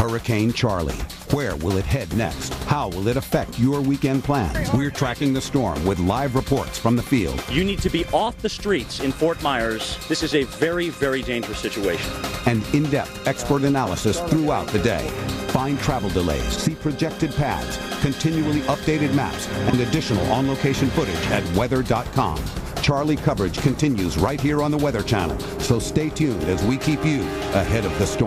Hurricane Charlie. Where will it head next? How will it affect your weekend plans? We're tracking the storm with live reports from the field. You need to be off the streets in Fort Myers. This is a very, very dangerous situation. And in-depth expert analysis throughout the day. Find travel delays, see projected paths, continually updated maps, and additional on-location footage at weather.com. Charlie coverage continues right here on the Weather Channel, so stay tuned as we keep you ahead of the storm.